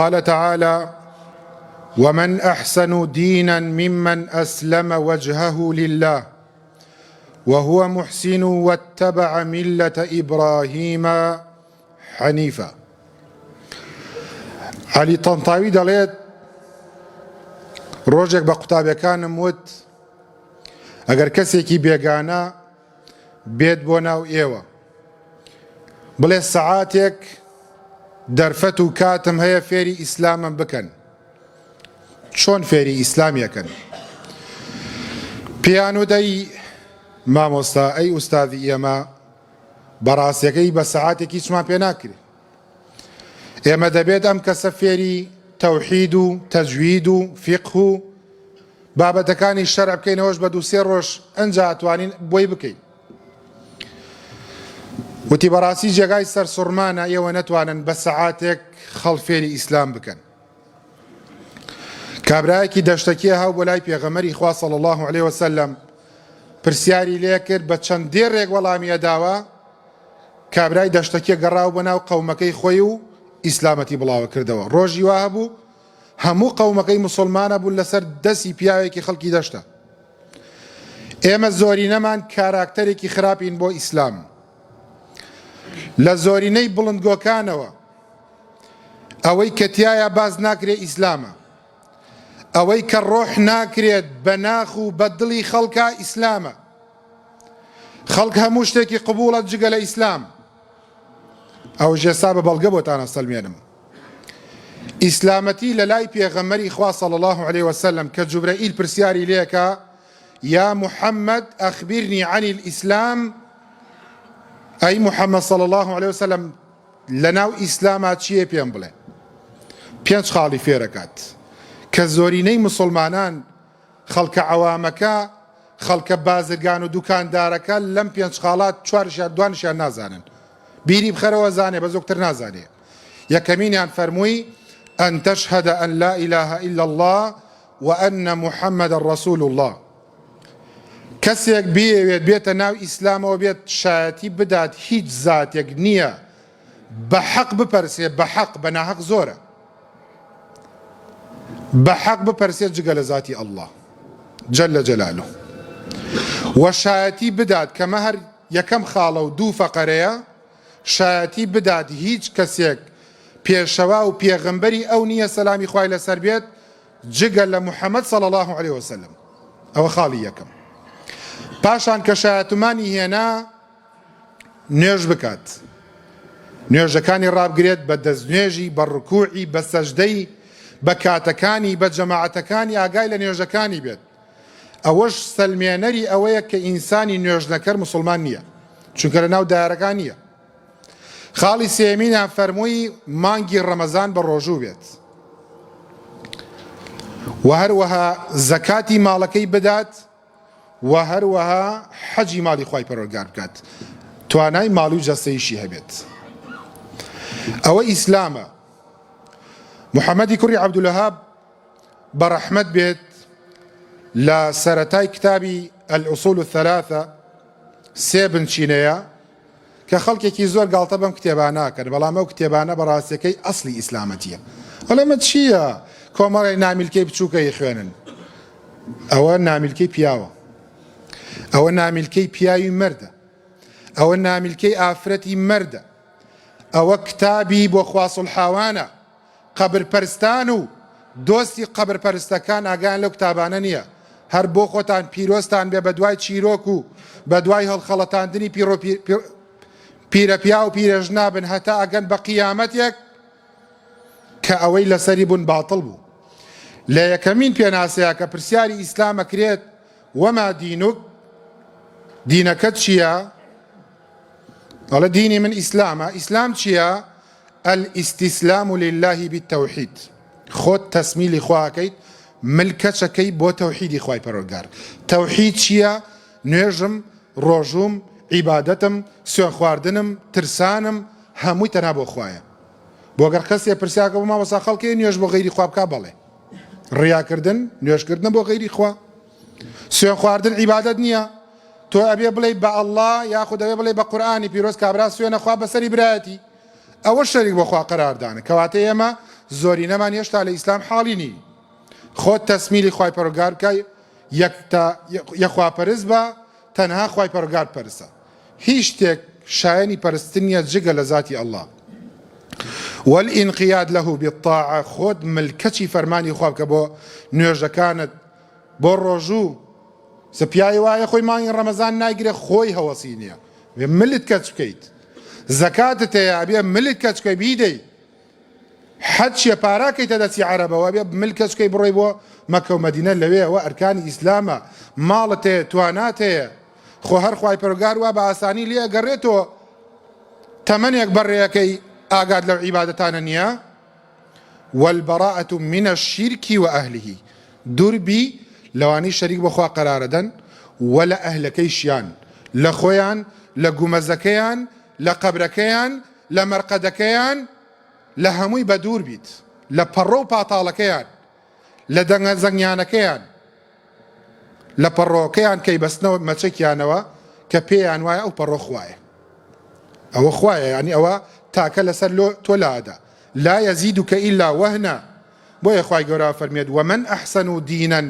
قال تعالى: ومن أحسن دينا ممن أسلم وجهه لله وهو محسن واتبع ملة إبراهيم حنيفا. علی تەنتاوی دەڵێت ڕۆژێک بە قوتابیەکانم وت ئەگەر کەسێکی بێگانە بێت بۆ ناو ئێوە بڵێ سەعاتێک دەرفەت و کاتم هەیە فێری ئیسلامم بکەن، چۆن فێری ئیسلامیەکەن؟ پێیان وتەی مامۆستا ئەی ئوستادی ئێمە بەڕاستیەکەی بە سەعاتێکی هیچمان پێ ناکرێت، ئێمە دەبێت ئەم کەسە فێری تەوحید و تەجوید و فیقه و بابەتەکانی شەرع بکەینەوەش بە دوو سێ ڕۆژ ئەنجا ئەتوانین بۆی بکەین. وتی بەڕاستی جێگای سەر سوڕمانە ئێوە نەتوانن بە سەعاتێک خەڵ فێری ئیسلام بکەن. کابرایەکی دەشتەکیە هاو بۆ لای پێغەمبەری خوا صلی الله علیه وسلم پرسیاری لێ کرد، بە چەندێ ڕێک وەڵامی ئەداوە. کابرای دەشتەکیە گەڕاو بە ناو قەومەکەی خۆی و ئیسلامەتی بڵاوە کردەوە. ڕۆژی وا هەبوو هەموو قەومەکەی موسڵمانە بوون لەسەر دەستی پیاوێکی خەڵکی دەشتە. ئێمە زۆرینەمان کاراکتەرێکی خراپین بۆ ئیسلام. لە زۆرینەی بڵندگۆکانەوە ئەوەی کە تایە باز ناکرێت ئیسلامە، ئەوەی کە ڕۆح ناکرێت بە ناخ و بە دڵی خەڵکە ئیسلامە. خەڵک هەموو شتێکی قبوڵە جگە لە ئیسلام. ئەو ژێسا بە بەڵگە بۆتانە سەلمێنم. ئیسلامەتی لە لای پێغەمبەری خوا صلی الله علیه وسلم کە جوبرەئیل پرسیاری لێکە: یا محەممەد ئەخبرنی عن الئیسلام، ئەی محەممەد صلی الله علیه وسلم لەناو ئیسلامە چییە پێم بڵێ؟ پێنج خاڵی فێرەکات کە زۆرینەی مسلمانان خەڵکە عەوامەکە، خەڵکە بازرگان و دوکاندارەکە لەم پێنج خاڵات چوارشیان دوانشیان نازانن. بیری بخەرەوە زانێ بە زۆکتر نازانێ. یەکەمینیان فەرمووی: ئەن تەشهەدە ئەن لا ئیلاهە ئیلا الله وئەنە محەممەدە ڕەسوول الله. کەسێک بێوێت بێتە ناو ئیسلامەوە بێت شایەتی بدات هیچ زاتێک نییە بە حەق بپەرسێ، بە حەق بە ناحەق زۆرە، بە حەق بپەرسێت جگە لە زاتی ئەڵڵا جەلە جەلالوه، و شایەتی بدات کەمە هەر یەکەم خاڵە و دوو فەقەرەیە، شایەتی بدات هیچ کەسێک پێشەوا و پێغەمبەری ئەو نییە سەلامی خوای لەسەر بێت جگە لە محەممەد صلی الله علیه وسلم. ئەوە خاڵی یەکەم. پاشان کە شایەتمانی هێنا نوێژ بکات، نوێژەکانی ڕابگرێت بە دەستنوێژی، بە ڕکوعی، بە سەجدەی، بە کاتەکانی، بە جەماعەتەکانی، ئاگای لە نوێژەکانی بێت. ئەوەش سەلمێنەری ئەوەیە کە ئینسانی نوێژنەکەر مسلمان نییە، چونکە لە ناو دایرەکان نییە. خاڵی سێمینیان فەرمووی مانگی ڕەمەزان بە ڕۆژوو بێت، و هەروەها زەکاتی ماڵەکەی بدات، و هەروەها حەجی ماڵی خوای پەروەردگار بکات، توانای ماڵی و جەستەیشی هەبێت. ئەوە ئیسلامە. محەممەدی کوڕی عەبدولوهاب بە ڕەحمەت بێت لە سەرەتای کتابی الئوسوول الثەلاثە سێ بنچینەیە کە خەڵکێکی زۆر گاڵتە بەم کتێبانە ناکەن، بەڵام ئەو کتێبانە بەڕاستیەکەی ئەسڵی ئیسلامەتیە. ئەڵێمە چییە؟ کۆمەڵی نامیلکەی بچووکەی خوێنن. ئەوە نامیلکەی پیاوە، ئەوە نامیلکەی پیاوی مەردە، ئەوە نامیلکەی ئافرەتی مەردە، ئەوە کتابی بۆ خواسڵحاوانە. قەبرپەرستان و دۆستی قەبرپەرستەکان ئاگایان لەو کتابانە نییە. هەر بۆ خۆتان پیرۆستان بێ بە دوای چیرۆک و بە دوای هەڵخەڵەتاندنی پیرەپیا و پیرەژنا بن هەتا ئەگەن بە قیامەتێک کە ئەوەی لەسەری بوون باتڵ بوو. لە یەکەمین پێناسەیە کە پرسیاری ئیسلامە کرێت: وەما دینوک، دینەکەت چییە؟ ئەڵێ دینی من ئیسلامە. ئیسلام چییە؟ الئیستیسلام لله بالتەوحید، خۆت تەسمیلی خواکەیت، ملکەچەکەی بۆ تەوحیدی خوای پەروەردگار. تەوحید چییە؟ نوێژم، ڕۆژوم، عیبادەتم، سوێن خواردنم، ترسانم، هەمووی تەنها بۆ خوایە. بۆ گەر کەسێ پرسیاکە بۆ مامۆستا خەڵکی نوێژ بۆ غەیری خوا بکا، بەڵێ. ڕیاکردن، نوێژکردن بۆ غەیری خوا. سوێن خواردن عیبادەت نییە. تۆ ئەبێ بڵێ بە ئەڵڵا، یاخود ئەبێ بڵێ بە قورئانی پیرۆز کابرا سوێنە خوا بەسەری برایەتی. ئەوە شەریک بۆ خوا قەراردانە. کەواتە ئێمە زۆری نەمان هێشتا لە ئیسلام حاڵی نی خۆت تەسمیلی خوای پەروەردگار بکەی یەخواپەرست بە تەنها خوای پەروەردگار پەرستە هیچ شتێک شایەنی پەرستن نیە جگە لە ذاتی ئەڵڵا والئینقیاد له بالطاعة خۆت ملکەچی فەرمانی خوا بکە بۆ نوێژەکانت بۆ ڕۆژوو سپیایی وایە خۆی مانگی ڕەمەزان ناگیرێ خۆی هەوەسی نییە بێ ملت کەچ بکەیت زەکاتت هەیە بێ ملت کەچ بکەی بیدەی حەجیە پاراکەیتە دەستی عەرەبەوە بێ ملت کەچ بکەی بڕۆی بۆ مەکە و مەدینە لەوێەوە ئەرکانی ئیسلامە ماڵت هەیە توانات هەیە خۆ هەر خوای پەروەردگار وا بە ئاسانی لێ ئەگەڕێتەوە تەمەنێک بەڕێیەکەی ئاگاد لەو عیبادەتانە نییە والبراءة من الشرك وأهله دووربی لەوانی شەریک بەخوا قەرارەدەن و لە ئەهلەکەیشیان لە خۆیان لە گومەزەکەیان لە قەبرەکەیان لە مەرقەدەکەیان لە هەمووی بە دوور بیت لە پەڕۆ و پاتاڵەکەیان لە دەنگە زەنگیانەکەیان لە پەڕۆکەیان کەی بەستنەوە مەچەکیانەوە کە پێیان وایە ئەو پەڕۆ خوایە ئەوە خوایە ینی ئەوە تاکە لەسەر تۆ لادا لا يزيدك إلا وهنا بۆیە خوای گەورە فەرمێت ومن أحسن دينا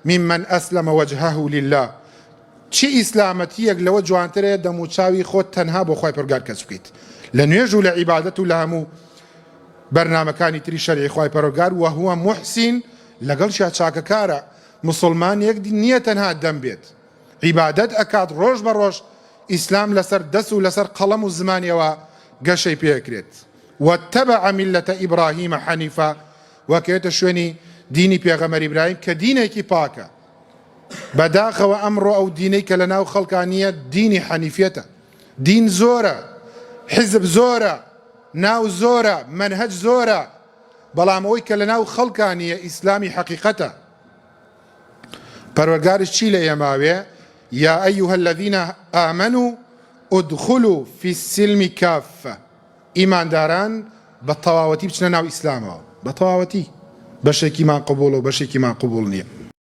ممن أسلم وجهه لله چی ئیسلامەتیەک لەوە جوانترێ دەموچاوی خۆت تەنها بۆ خوای پەروەردگار کەس بکەیت لە نوێژ و لە عیبادەت و لە هەموو بەرنامەکانی تری شەرعی خوای پەروەردگار وهو محسن لەگەڵ شیا چاکەکارە مسلمانێک نییە تەنها دەم بێت عیبادەت ئەکات ڕۆژ بە ڕۆژ ئیسلام لەسەر دەست و لەسەر قەڵەم و زمانیەوە گەشەی پێکرێت واتبع ملة إبراهيم حنيفا وكيت شوێنی دینی پێغەمبەر ئیبراهیم کە دینێکی پاکە بەداخەوە ئەمڕۆ ئەو دینەی کە لە ناو خەڵکانیە دینی حەنیفیەتە دین زۆرە حزب زۆرە ناو زۆرە منهج زۆرە بەڵام ئەوەی کە لە ناو خەڵکانیە ئیسلامی حەقیقەتە پەروەردگارش چی لە ئێماوێ یا ئەیها الذين آمنوا ادخلوا في السلم كافة ئیمانداران بە تەواوەتی بچنە ناو ئیسلامەوە بە تەواوەتی بەشێکیمان قبوڵ و بەشێکیمان قبوڵ نییە